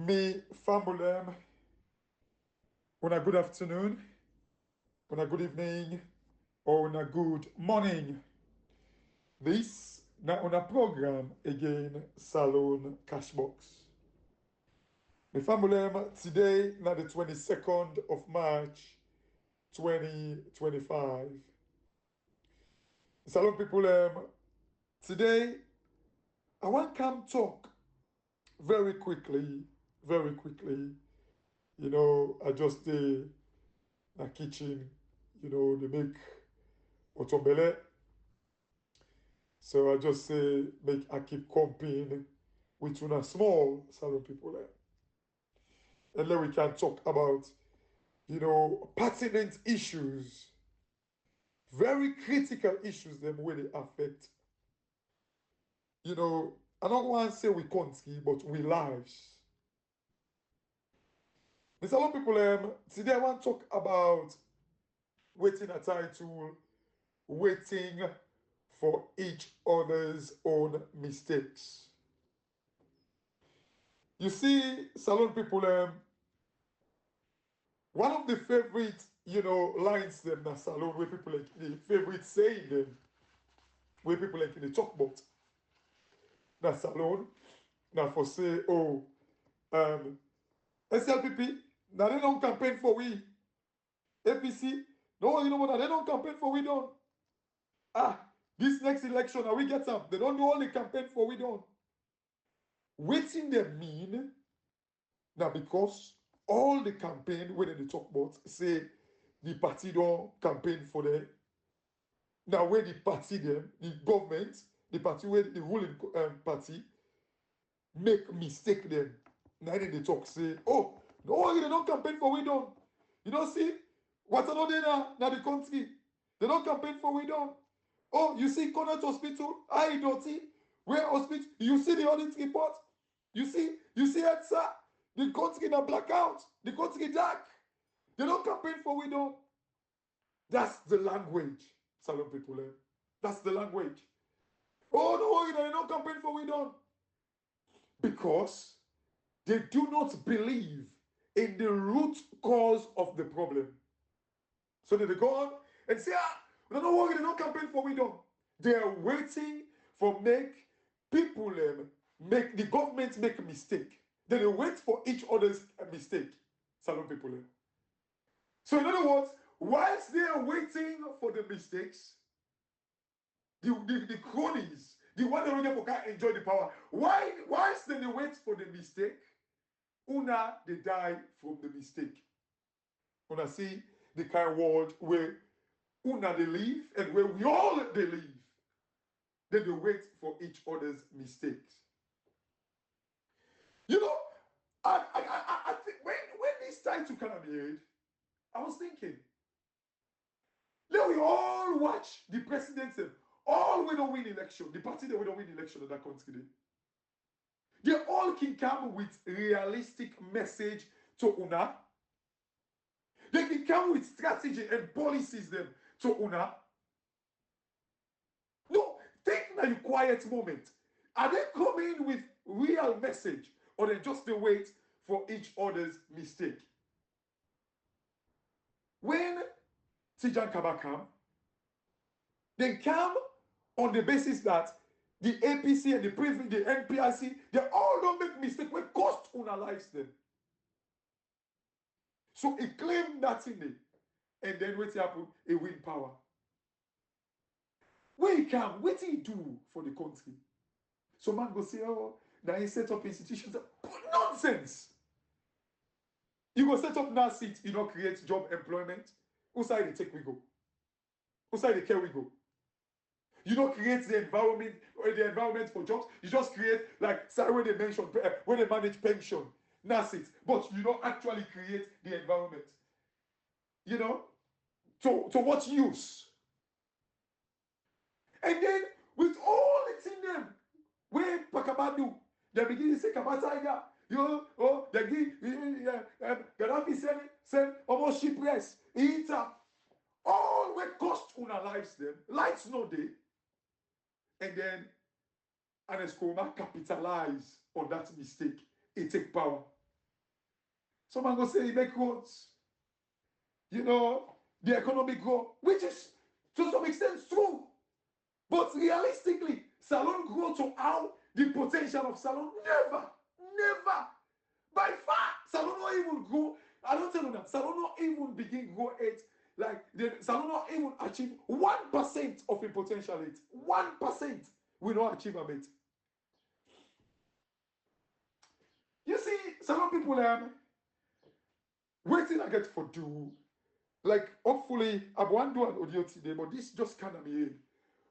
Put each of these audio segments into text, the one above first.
Me family, on a good afternoon, on a good evening, or on a good morning. This now on a program again, Salone CASHBOX. Me family, today now the 22nd of March 2025. Salone people, today I want to come talk very quickly, very quickly. I just in the kitchen, they make otombele. So I just say, make I keep comping with una small salon people there. And then we can talk about, pertinent issues, very critical issues, them where they affect, I don't want to say we country, but we lives. The salon people, today I want to talk about waiting a title, waiting for each other's own mistakes. You see, salon people, one of the favorite, lines them na salon where people like the favorite saying them, where people like they talk about na salon, now for say, oh, SLPP, now they don't campaign for we. APC, no, now they don't campaign for we don't. This next election, now we get some. They don't do only campaign for we don't. Waiting they mean now because all the campaign when they talk about say the party don't campaign for them. Now where the party them, the government, the party where the ruling party make mistake them. Now then they talk say, oh, no, they don't campaign for we don't. You know, see, what's another now the country? They don't campaign for we don't. Oh, you see Connaught Hospital, I dirty, where hospital, you see the audit report, you see ETSA, the country in a blackout, the country dark. They don't campaign for we don't. That's the language, salon people. That's the language. Oh, no, they don't campaign for we don't. Because they do not believe in the root cause of the problem. So they go on and say, no, don't worry, they don't campaign for we don't. They are waiting for make people make the government make a mistake. Then they wait for each other's mistake. Salon people. So in other words, whilst they are waiting for the mistakes, the cronies, the one that don't can't enjoy the power. Whilst they wait for the mistake, una they die from the mistake. Una see the kind of world where una they live and where we all they live. Then they wait for each other's mistakes. You know, I think when this title kind of made, I was thinking, let we all watch the presidents, all we don't win election, the party that we don't win election in that country. They all can come with realistic message to una. They can come with strategy and policies them to una. No, take now your quiet moment. Are they coming with real message or they just they wait for each other's mistake? When Tijan Kaba come, they come on the basis that the APC and the NPRC, they all don't make mistake when cost una lives them. So he claimed that in it. And then what happen? He win power. Where he come, what he do for the country? So man go say, oh, now he set up institutions. Nonsense. You go set up now seat, you don't create job employment. Who side they take we go? Who side they care we go? You don't create the environment for jobs. You just create like sorry when they mention when they manage pension. That's it. But you don't actually create the environment. You know? To what use? And then with all the thing them, where Pakabadu, they begin to say Kabatiger, they give Gaddafi send almost shipwrecks, eat up. All we cost una lives them, lights no day. And then Aneskoma capitalize on that mistake. It take power. Someone go say he make roads. You know, the economic growth, which is to some extent true. But realistically, Salone grow to how the potential of Salone? Never. Never. By far, Salone not even grow. I don't tell you that. Salone not even begin grow it. Like, Salone not even achieve 1% of the potential it. 1% will not achieve a bit. You see, some people waiting I get for do. Like, hopefully, I want to do an audio today, but this just kind of me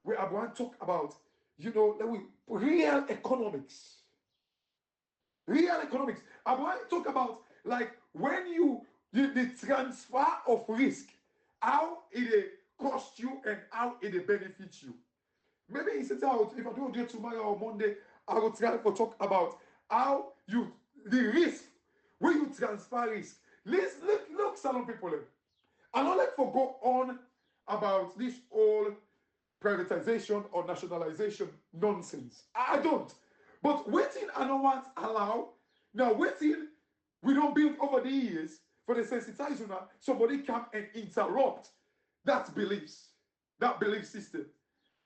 where I want to talk about, you know, real economics. Real economics. I want to talk about, like, when the transfer of risk, how it cost you and how it benefits you. Maybe instead of, if I do audio tomorrow or Monday, I will try to talk about how the risk, when you transfer risk. Look, Salone people. I don't like to go on about this whole privatization or nationalization nonsense. I don't. But waiting I don't want allow. Now waiting we don't build over the years for the sensitization somebody come and interrupt that belief system.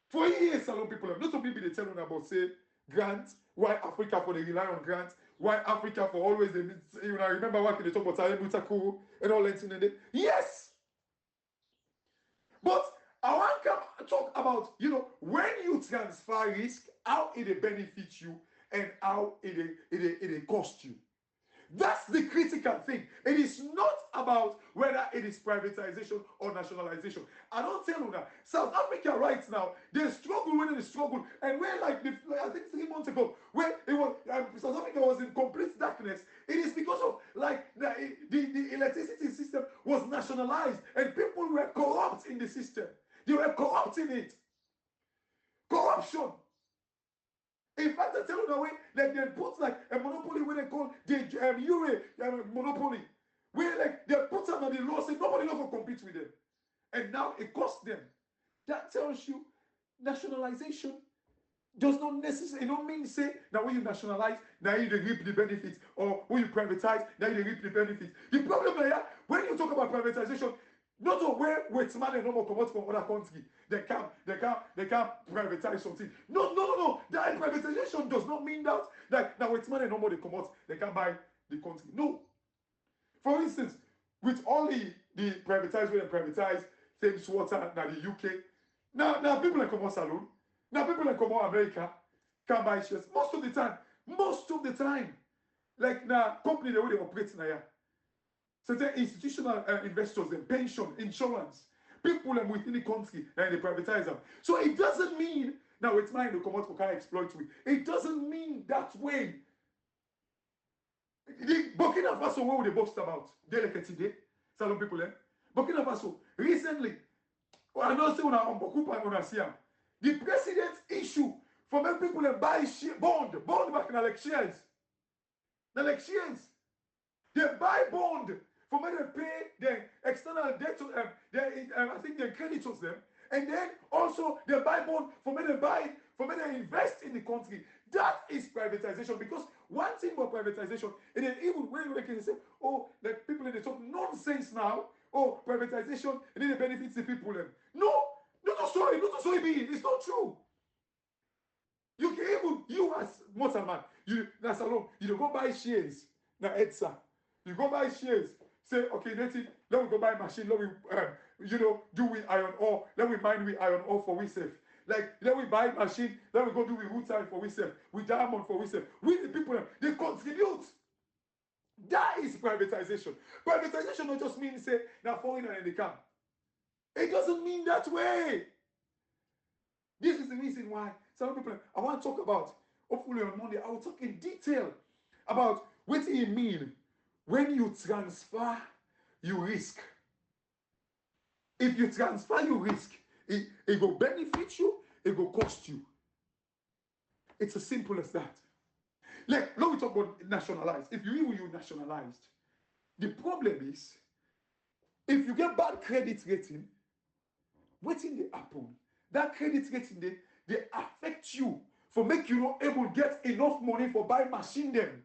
For years, Salone people, not only be they tell you about say grants, why Africa for they rely on grants, why Africa for always they remember what they talk about Mutaku and all that in there. Yes. But I want to talk about, you know, when you transfer risk, how it benefits you and how it costs you. That's the critical thing. It is not about whether it is privatization or nationalization. I don't tell you that. South Africa right now, they struggle when they struggle. And where I think 3 months ago, where it was South Africa was in complete darkness, it is because of like the electricity system was nationalized and people were corrupt in the system. They were corrupting it. Corruption. In fact, I tell you the way, like they put like a monopoly where they call the Euro monopoly, where like they put them on the law, say nobody will compete with them, and now it costs them. That tells you nationalization does not necessarily, it don't mean say now when you nationalize, now you reap the benefits, or when you privatize, now you reap the benefits. The problem is when you talk about privatization, not to where it's money no more come out from other country. They can't privatize something. No. That privatization does not mean that now it's money no more they come out, they can't buy the country. No. For instance, with all the privatized way and privatize Thames Water, now the UK, now people like come out Salone, now people like come out America can buy shares. Most of the time. Like now company the way they operate now. Certain institutional investors, and pension, insurance, people within the country, and they privatize them. So it doesn't mean now it's mine to come out for can exploit me. It doesn't mean that way. The Burkina Faso, what would they boast about? Delicate Salone people, Burkina Faso, recently, I don't say the president's issue for many people to buy bond back in elections. The elections. They buy bond for me to pay the external debt to them, I think the creditors them, and then also they buy bond for me to invest in the country. That is privatization, because one thing about privatization, and then even when we can say, oh, like people in the talk nonsense now, oh, privatization, and then it benefits the people. No, not a story be. It's not true. You can even, you as Motorman, you don't go buy shares, now EDSA. You go buy shares. Say, okay, let we go buy machine. Let we, do we iron ore. Let we mine we iron ore for we safe. Like, let we buy machine. Let we go do we root time for we safe. We diamond for we safe. We the people, they contribute. That is privatization. Privatization don't just mean say now foreigner and they come. It doesn't mean that way. This is the reason why some people I want to talk about. Hopefully on Monday, I will talk in detail about what it means. When you transfer, you risk. If you transfer, you risk. It will benefit you, it will cost you. It's as simple as that. Like, let me talk about nationalized. If you nationalized, the problem is, if you get bad credit rating, what's in the happen? That credit rating, they affect you for make you not able to get enough money for buy machine them.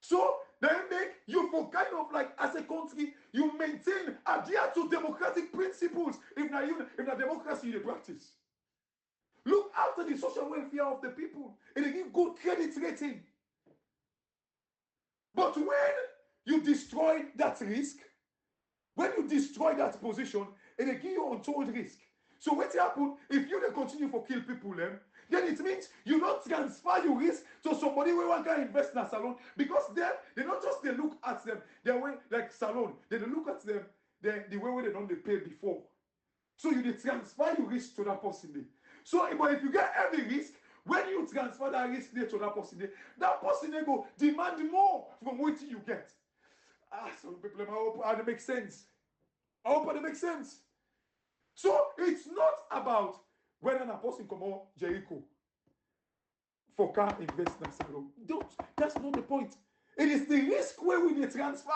So they make you for kind of like as a country, you maintain, adhere to democratic principles. If not democracy you practice. Look after the social welfare of the people. And they give good credit rating. But when you destroy that risk, when you destroy that position, and they give you untold risk. So what happen if you continue to kill people, then it means you don't transfer your risk to somebody where one can invest in a salon, because them, they not just they look at them the way like salon, they look at them the way they don't they pay before. So you transfer your risk to that person. So but if you get every risk, when you transfer that risk to that person go demand more from what you get. Some people, I hope it makes sense. I hope it makes sense. So it's not about whether a person come out Jericho for car investment salon. That's not the point. It is the risk where we transfer.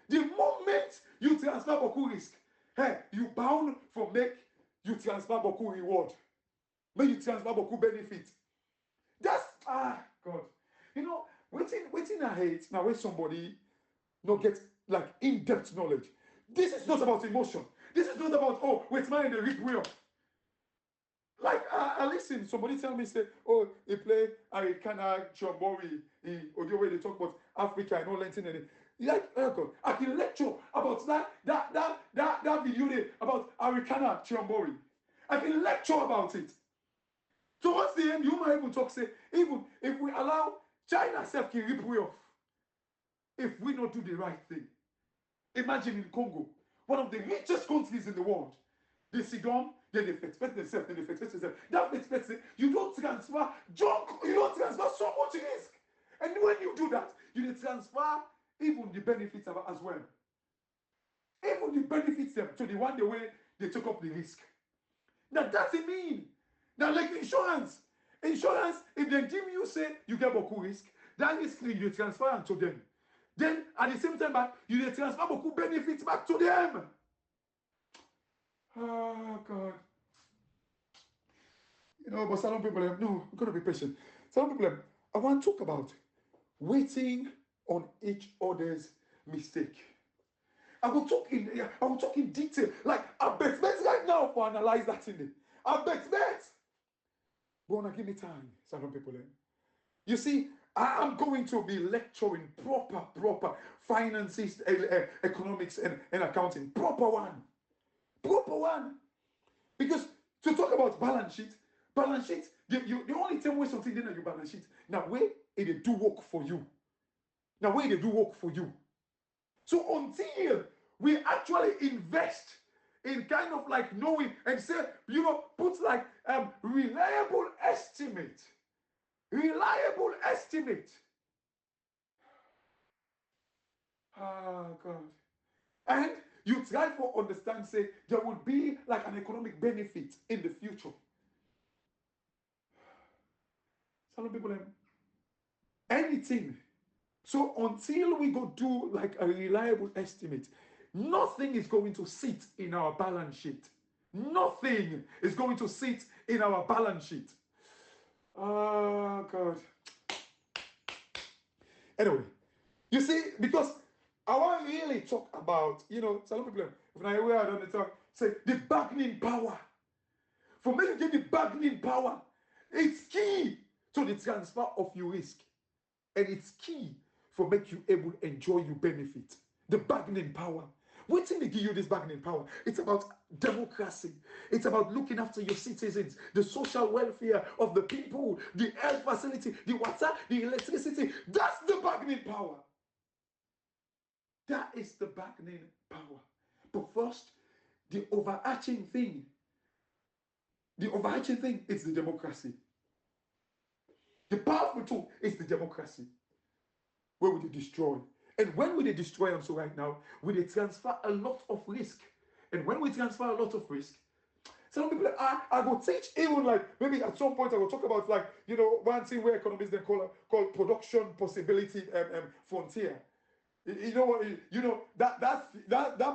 The moment you transfer beaucoup risk, hey, you bound for make you transfer beaucoup reward. Make you transfer beaucoup benefit. That's God. You know, waiting I hate now when somebody not get like in-depth knowledge. This is not about emotion. This is not about, oh, wait, man, in the rip way off. Like, I listen, somebody tell me, say, oh, they play Arikana, Chambori, the way they talk about Africa and all that thing. Like, God, I can lecture about that video there about Arikana, Chambori. I can lecture about it. Towards the end, you might even talk, say, even if we allow China self can rip way off, if we not do the right thing. Imagine in Congo, one of the richest countries in the world. They sit down, then they expect themselves, then they expect themselves. That expects it. You don't transfer junk, you don't transfer so much risk. And when you do that, you transfer even the benefits as well. Even the benefits them to the one the way they took up the risk. Now that's it mean. Now like insurance. Insurance, if they give you say you get beaucoup risk, that risk you transfer to them. Then at the same time back, you transfer beaucoup benefits back to them. Oh God. You know, but some people have no, I'm gonna be patient. Some people have, I want to talk about waiting on each other's mistake. I will talk in detail. Like I bet right now for analyze that in it. I bet. But wanna give me time, some people. You see, I am going to be lecturing proper finances, economics, and accounting. Proper one. Because to talk about balance sheet, the only time where something in your balance sheet, now where it do work for you. So until we actually invest in kind of like knowing and say, put like reliable estimate. Oh God. And you try to understand, say, there will be like an economic benefit in the future. Some people, anything. So until we go do like a reliable estimate, nothing is going to sit in our balance sheet. Nothing is going to sit in our balance sheet. Oh God. Anyway, you see, because I want to really talk about, some people, if I don't talk, say the bargaining power. For me to get the bargaining power, it's key to the transfer of your risk. And it's key for make you able to enjoy your benefit. The bargaining power. What thing they give you this bargaining power? It's about democracy. It's about looking after your citizens, the social welfare of the people, the health facility, the water, the electricity. That's the bargaining power. That is the bargaining power. But first, the overarching thing is the democracy. The powerful tool is the democracy. Where we destroy. And when we destroy them, so right now, we transfer a lot of risk. And when we transfer a lot of risk, some people, I will teach even like, maybe at some point I will talk about like, one thing where economists then call production possibility frontier. That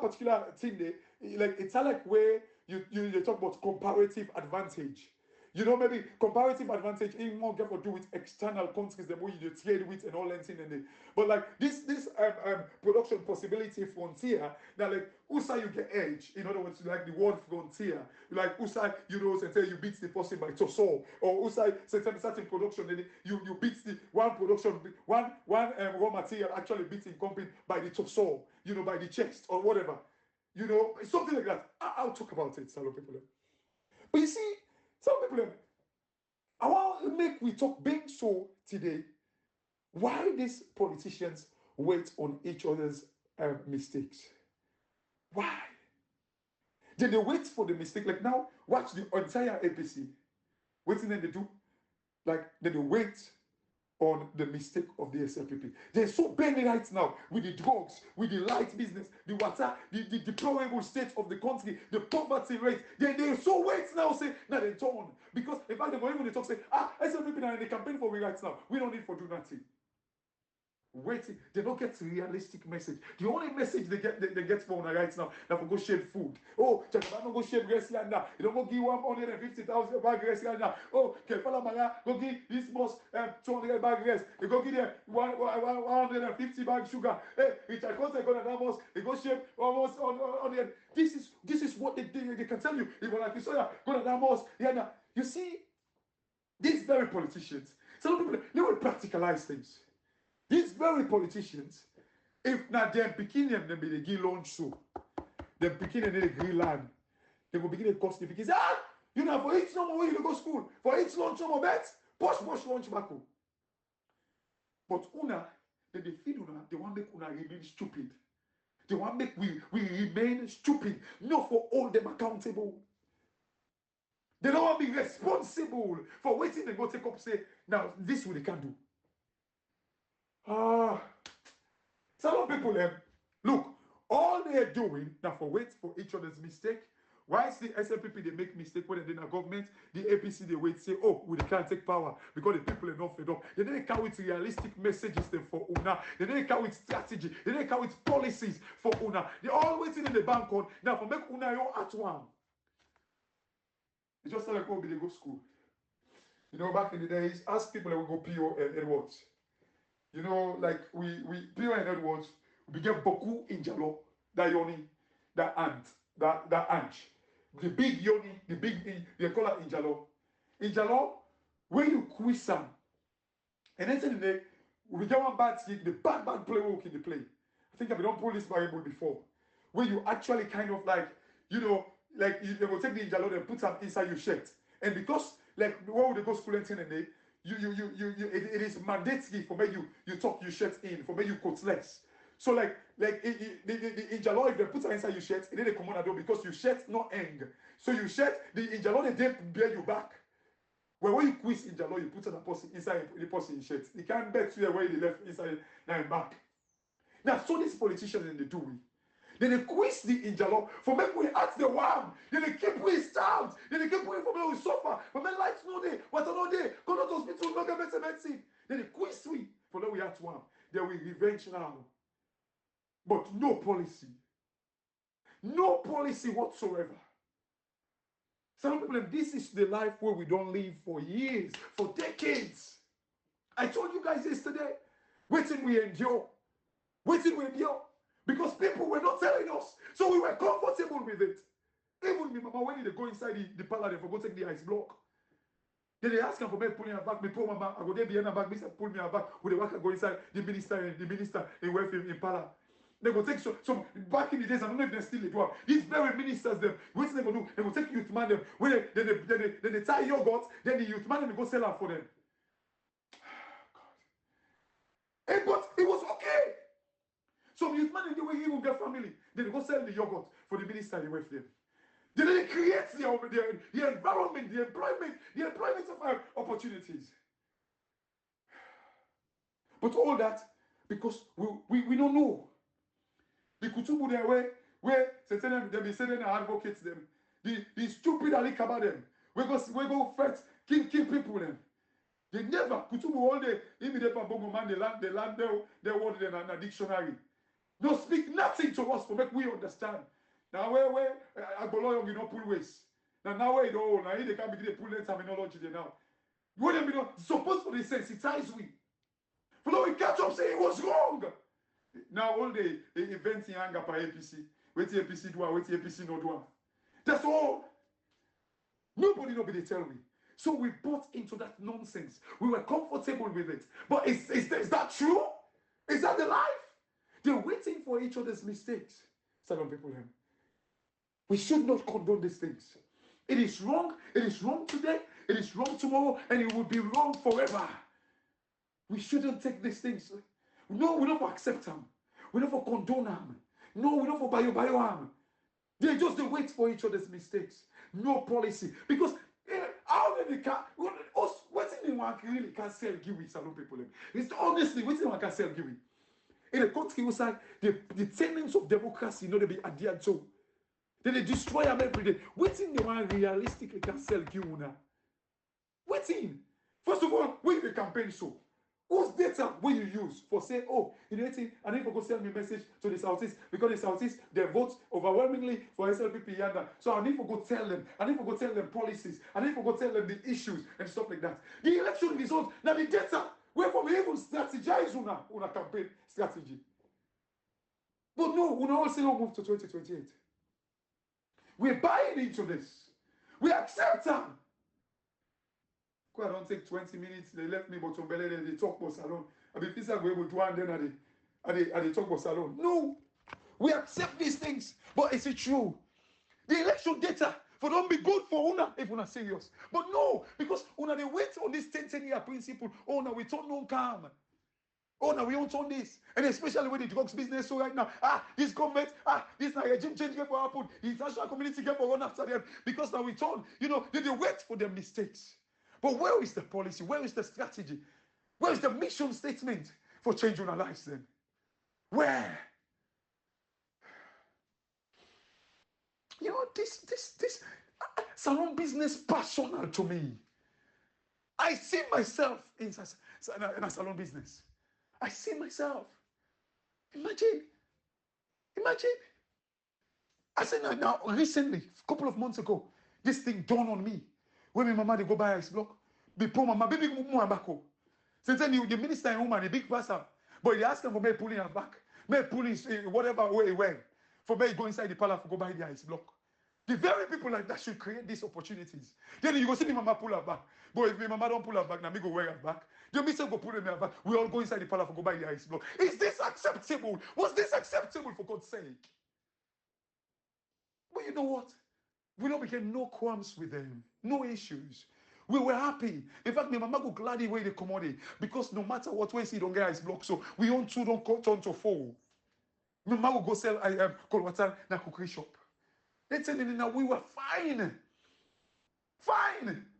particular thing there, like it's like where you talk about comparative advantage. You know, maybe comparative advantage in more get to do with external countries, the way you trade with and all that thing and but like this production possibility frontier, that like USA you get edge. In other words, like the world frontier, like USA, you know, say you beat the person by torso, or USA certain production, then you beat the one production, one raw material actually beating company by the torso, you know, by the chest or whatever. You know, something like that. I'll talk about it, Salone people. But you see, some people, I want to make we talk being so today. Why these politicians wait on each other's mistakes? Why? Then they wait for the mistake. Like now, watch the entire APC. Waiting then they do. Like then they wait on the mistake of the SLPP. They're so bending right now with the drugs, with the light business, the water, the deplorable state of the country, the poverty rate. They're so wait now, say, now they turn. Because in fact, when they talk, say, SLPP are in the campaign for we right now. We don't need for do nothing. Waiting, they don't get realistic message. The only message they get from right now, now for go share food. Oh, check out, no go share grass land now. You don't go give 150,000 bag grass land now. Oh, Kefala Mara, go give this boss 200 bag grass. You go give them 150 bag sugar. Hey, it's a concept going to almost, they go share almost on the. This is what they can tell you. If like you saw go to almost, yeah, now you see, these very politicians, some people they will practicalize things. These very politicians, if not them picking them be the give lunch so, them picking them in the green land, they will begin to cost because you know for each no more you go school, for each lunch no more bet, push lunch back. But they feed they want to make remain stupid. They want to make we remain stupid, not for all them accountable. They don't want to be responsible for waiting and go take up say, now this what they can do. Some people look, all they're doing now for wait for each other's mistake. Why is the SLPP they make mistake when they're in a government? The APC they wait say, oh, we can't take power because the people are not fed up. They didn't come with realistic messages them for Una. They didn't come with strategy. They didn't come with policies for Una. They're all waiting in the bank on now for make Una your at one. It's just like go be they go school. You know, back in the days, ask people that will go PO and Edwards. You know, like we PO and Edwards, we get Boku in Jalo, that yoni, that ant, that anch. The big yoni, the big, they call it in Jalo. In Jalo, when you quiz some, and then we get one bad thing, the bad play work in the play. I think I've don't pull this variable before. Where you actually kind of like, you know, like they will take the Injalo and put some inside your shirt. And because like where would they go school and they it is mandatory for me you tuck your shirt in, for me you coat less. So like the Injalo, if they put it inside your shirt, then they come on a door because your shirt not hang. So your shirt, the Injalo they bear you back. Well, when you quiz Injalo, you put the person inside the person shirt. You can't bet you where they left inside now back. Now, so these politicians in the do we. Then they quiz the Injalo for make we ask the one. Then they keep we starved. Then they keep we for me we suffer. For me lights no day, water no day, go to the hospital, no get better medicine. Then they quiz we for me we ask one. Then we revenge now. But no policy. No policy whatsoever. Some people, this is the life where we don't live for years, for decades. I told you guys yesterday, waiting we endure. Waiting we endure. Because people were not telling us. So we were comfortable with it. Even my mama, when they go inside the parlor, they forgot to take the ice block. Then they ask her for me pulling her back. Me poor mama, I go there behind her back. Me say pull me her back. When they work, I go inside the minister in welfare in parlor. They go take some back in the days. I don't know if they still do. These very ministers, them what they go do? They go take youth man them. When they tie yogurt, then the youth man them go sell her for them. God. Hey, but it was okay. Some youth man they will even get family. Then they go sell the yogurt for the minister they with them. Then they create the environment, the employment of opportunities. But all that because we don't know. The Kutubu there where certain them be saying advocates them. The stupid Ali Kaba them. We go fight, kill people them. They never Kutubu all day, even the Bongo man, they land their word in a dictionary. No speak nothing to us to make we understand. Now where Agboloyong you don't pull waste. Now wait, oh, now they can't begin to pull that terminology there now. What them, supposed to desensitize we. For now we catch up saying it was wrong. Now all the events in anger by APC. Wait till APC do, wait till APC no do. That's all. Nobody tell me. So we bought into that nonsense. We were comfortable with it. But is that true? Is that the life? They're waiting for each other's mistakes. Salone people, we should not condone these things. It is wrong. It is wrong today. It is wrong tomorrow. And it will be wrong forever. We shouldn't take these things. No, we don't accept them. We don't condone them. No, we don't bio them. They just wait for each other's mistakes. No policy. Because how did they can what's in the one really can sell Giwi, Salone people? It's honestly what's in the one can sell Giwi. In a country who say the tenets of democracy, they be adhered to. Then they destroy them every day. What's in the one realistically can sell Giwi now? What's in? First of all, when the campaign so. Whose data will you use for saying, oh, I need to go send me a message to the Southeast because the Southeast, they vote overwhelmingly for SLPP Yanda. So I need to go tell them. I need to go tell them policies. I need to go tell them the issues and stuff like that. The election results, now the data, where from even strategize on a campaign strategy. But no, we all say move to 2028. We're buying into this. We accept them. I don't take 20 minutes. They left me but they talk about Salone. I mean, this is going to do and then they talk about Salone. No, we accept these things, but is it true? The election data for don't be good for una if una serious. But no, because una they wait on this 10-year principle. Oh, now we turn non calm. Oh, now we don't turn this. And especially with the drugs business so right now. This government, this regime change get for happen. The international community get for run after them. Because now we turn, they wait for their mistakes. But where is the policy? Where is the strategy? Where is the mission statement for changing our lives then? Where? This salon business personal to me. I see myself in a salon business. I see myself. Imagine. I said now recently, a couple of months ago, this thing dawned on me. When my mama they go buy ice block, be poor mama, baby move back home. Since then the minister and woman, a big person, but they ask them for me pulling her back, me pulling whatever way he went, for me go inside the palace for go buy the ice block. The very people like that should create these opportunities. Then you go see me mama pull her back. But if my mama don't pull her back, now me go wear her back. The minister go pull her back. We all go inside the palace for go buy the ice block. Is this acceptable? Was this acceptable for God's sake? But you know what? We don't become no qualms with them, no issues. We were happy. In fact, my mama go gladly way the commodity because no matter what way see don't get ice block, so we on two don't turn to four. My mama will go sell cold water na cookery shop. They tell me now we were fine.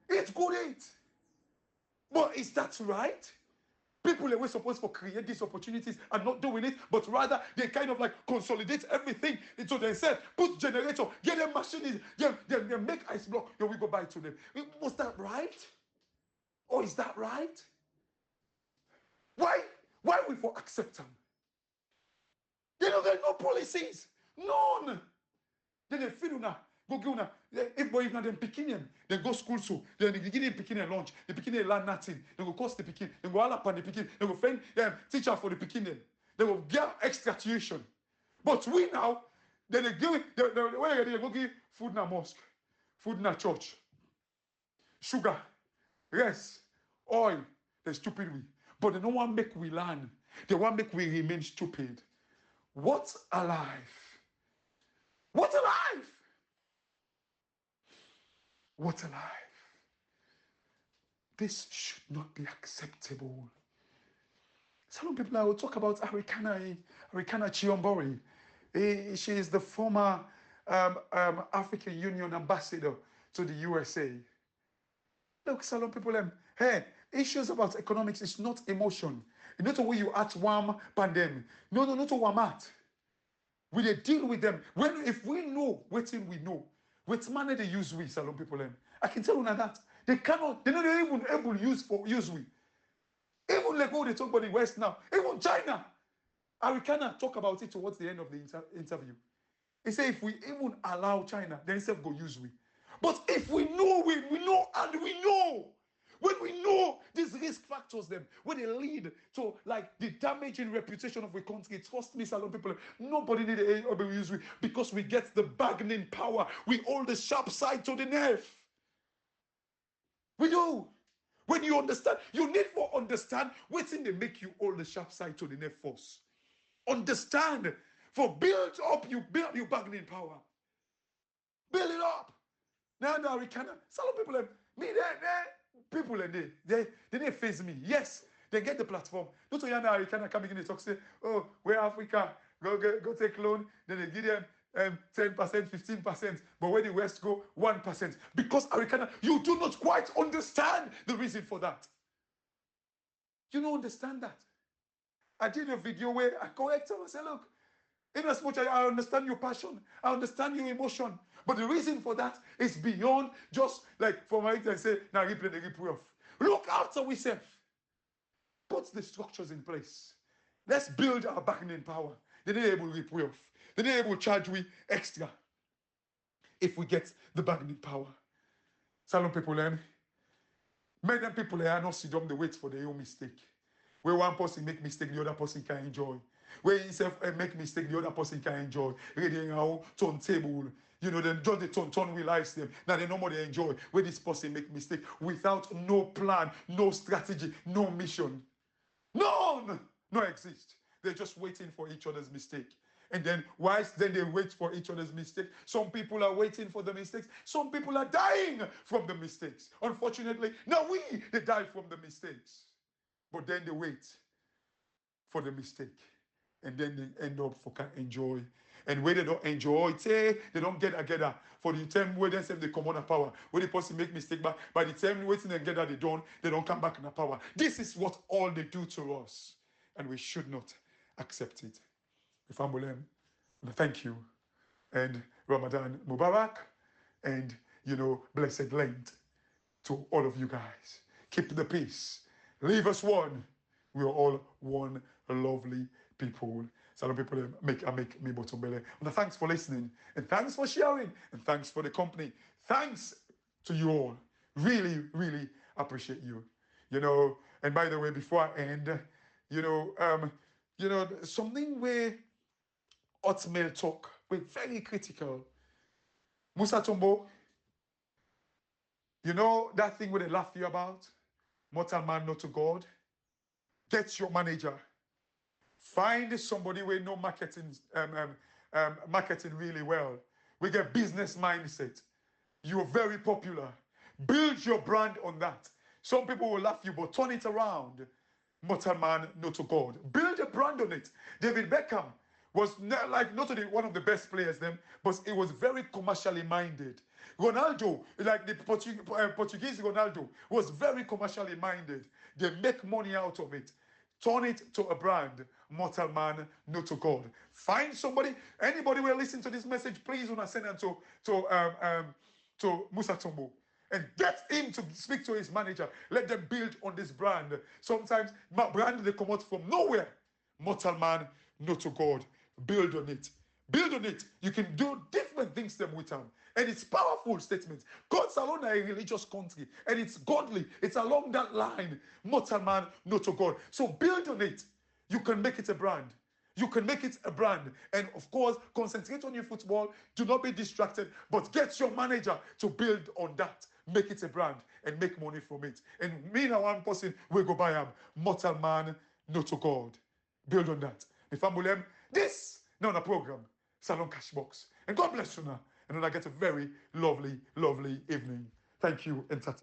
It's good eat. But is that right? People were supposed to create these opportunities and not doing it, but rather they kind of like consolidate everything into themselves, put generator, get them machines, they make ice block, we go buy to them. Was that right? Or is that right? Why we for accept them? There are no policies. None. Then they feel now. Go now. If boy not them picking them, they go school so. Then they begin them picking them lunch. They picking them learn nothing. They go cost the picking. They go all up on the picking. They go find them teacher for the picking them. They will get extra tuition. But we now, then they give when they go give food na mosque, food na church, sugar, rice, oil. They're stupid we. But they don't want make we learn. They want make we remain stupid. What a life! What a life! What a life. This should not be acceptable. Some people I will talk about Arikana Chiombori. She is the former African Union ambassador to the USA. Look, Salone people, hey, issues about economics is not emotion. It's not the way you at one pandemic. No, not to Wamat. We dey deal with them. If we know what we know, what money they use we, Salone people, I can tell you that. They're not even able to use we. Even like what they talk about the West now, even China. Arikana talk about it towards the end of the interview. He said if we even allow China, then instead go use we. But if we know it, we know, and we know. When we know these risk factors, them when they lead to like the damaging reputation of a country, trust me, Salone people, nobody need to use it because we get the bargaining power. We hold the sharp side to the nerve. We do. When you understand, you need to understand waiting they make you hold the sharp side to the nerve first. Understand. For build up your bargaining power. Build it up. Now we cannot. Salone people, me people and they didn't face me. Yes, they get the platform. Not only now you cannot come in and talk say, oh, we're Africa, go take loan. Then they give them 10%, 15%, but when the West go 1%. Because Americana, you do not quite understand the reason for that. You don't understand that. I did a video where I correct them and say, look, in as much as I understand your passion, I understand your emotion, but the reason for that is beyond just like for my and say, now replay the replay off. Look after we self. Put the structures in place. Let's build our bargaining power. They're not able to replay off. They're not able to charge we extra if we get the bargaining power. Salone people learn. Many people are not sit down the wait for their own mistake. Where one person make mistake, the other person can enjoy. Where himself make mistake, the other person can enjoy. Reading our turntable, then just the turn realize them. Now they know more they enjoy. Where this person make mistake without no plan, no strategy, no mission. None! No exist. They're just waiting for each other's mistake. And then whilst then they wait for each other's mistake, some people are waiting for the mistakes. Some people are dying from the mistakes. Unfortunately, now they die from the mistakes. But then they wait for the mistake. And then they end up for can enjoy. And when they don't enjoy it, they don't get together. For the time where they say they come on a power, where the person make mistake back, by the time waiting and get that they don't come back in the power. This is what all they do to us. And we should not accept it. Family, thank you. And Ramadan Mubarak. And, blessed Lent to all of you guys. Keep the peace. Leave us one. We are all one lovely people. Salone people make me bottom belly. And thanks for listening. And thanks for sharing. And thanks for the company. Thanks to you all. Really, really appreciate you. And by the way, before I end, something where Hotmail talk, we're very critical. Musa Tombo, that thing where they laugh you about? Mortal man, not to God. Get your manager. Find somebody who know marketing really well. We get business mindset. You're very popular. Build your brand on that. Some people will laugh you, but turn it around. Mortal man, not to God. Build a brand on it. David Beckham was not only one of the best players but he was very commercially minded. Ronaldo, like the Portuguese Ronaldo, was very commercially minded. They make money out of it. Turn it to a brand. Mortal man, not to God. Find somebody, anybody will listen to this message, please want to send them to Musa Tombo. And get him to speak to his manager. Let them build on this brand. Sometimes my brand, they come out from nowhere. Mortal man, not to God. Build on it. Build on it. You can do different things them with them. And it's powerful statements. God's alone a religious country. And it's godly. It's along that line. Mortal man, not to God. So build on it. You can make it a brand. You can make it a brand. And of course, concentrate on your football. Do not be distracted. But get your manager to build on that. Make it a brand and make money from it. And me and one person will go buy him. Mortal man, not to God. Build on that. If I'm William, this now the program, Salone CASHBOX. And God bless you now. And then I get a very lovely, lovely evening. Thank you and tata.